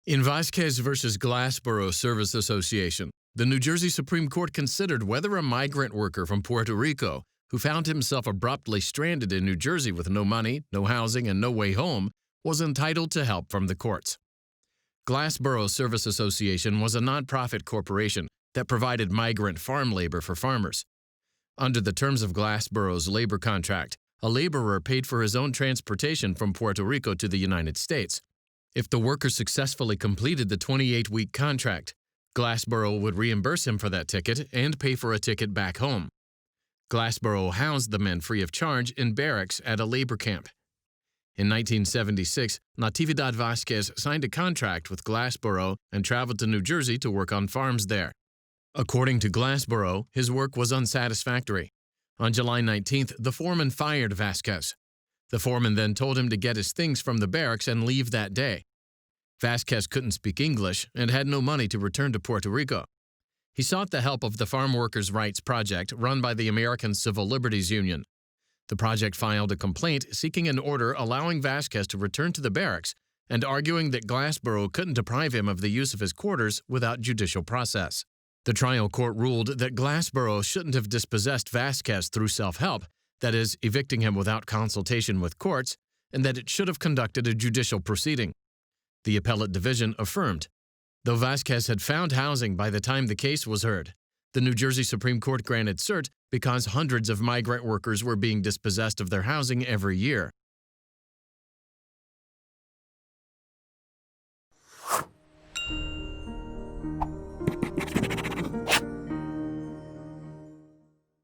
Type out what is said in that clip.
In Vasquez versus Glassboro Service Association, the New Jersey Supreme Court considered whether a migrant worker from Puerto Rico who found himself abruptly stranded in New Jersey with no money, no housing, and no way home was entitled to help from the courts. Glassboro Service Association was a nonprofit corporation that provided migrant farm labor for farmers. Under the terms of Glassboro's labor contract, a laborer paid for his own transportation from Puerto Rico to the United States. If the worker successfully completed the 28-week contract, Glassboro would reimburse him for that ticket and pay for a ticket back home. Glassboro housed the men free of charge in barracks at a labor camp. In 1976, Natividad Vasquez signed a contract with Glassboro and traveled to New Jersey to work on farms there. According to Glassboro, his work was unsatisfactory. On July 19th, the foreman fired Vasquez. The foreman then told him to get his things from the barracks and leave that day. Vasquez couldn't speak English and had no money to return to Puerto Rico. He sought the help of the Farm Workers' Rights Project run by the American Civil Liberties Union. The project filed a complaint seeking an order allowing Vasquez to return to the barracks and arguing that Glassboro couldn't deprive him of the use of his quarters without judicial process. The trial court ruled that Glassboro shouldn't have dispossessed Vasquez through self-help, that is, evicting him without consultation with courts, and that it should have conducted a judicial proceeding. The appellate division affirmed. Though Vasquez had found housing by the time the case was heard, the New Jersey Supreme Court granted cert because hundreds of migrant workers were being dispossessed of their housing every year.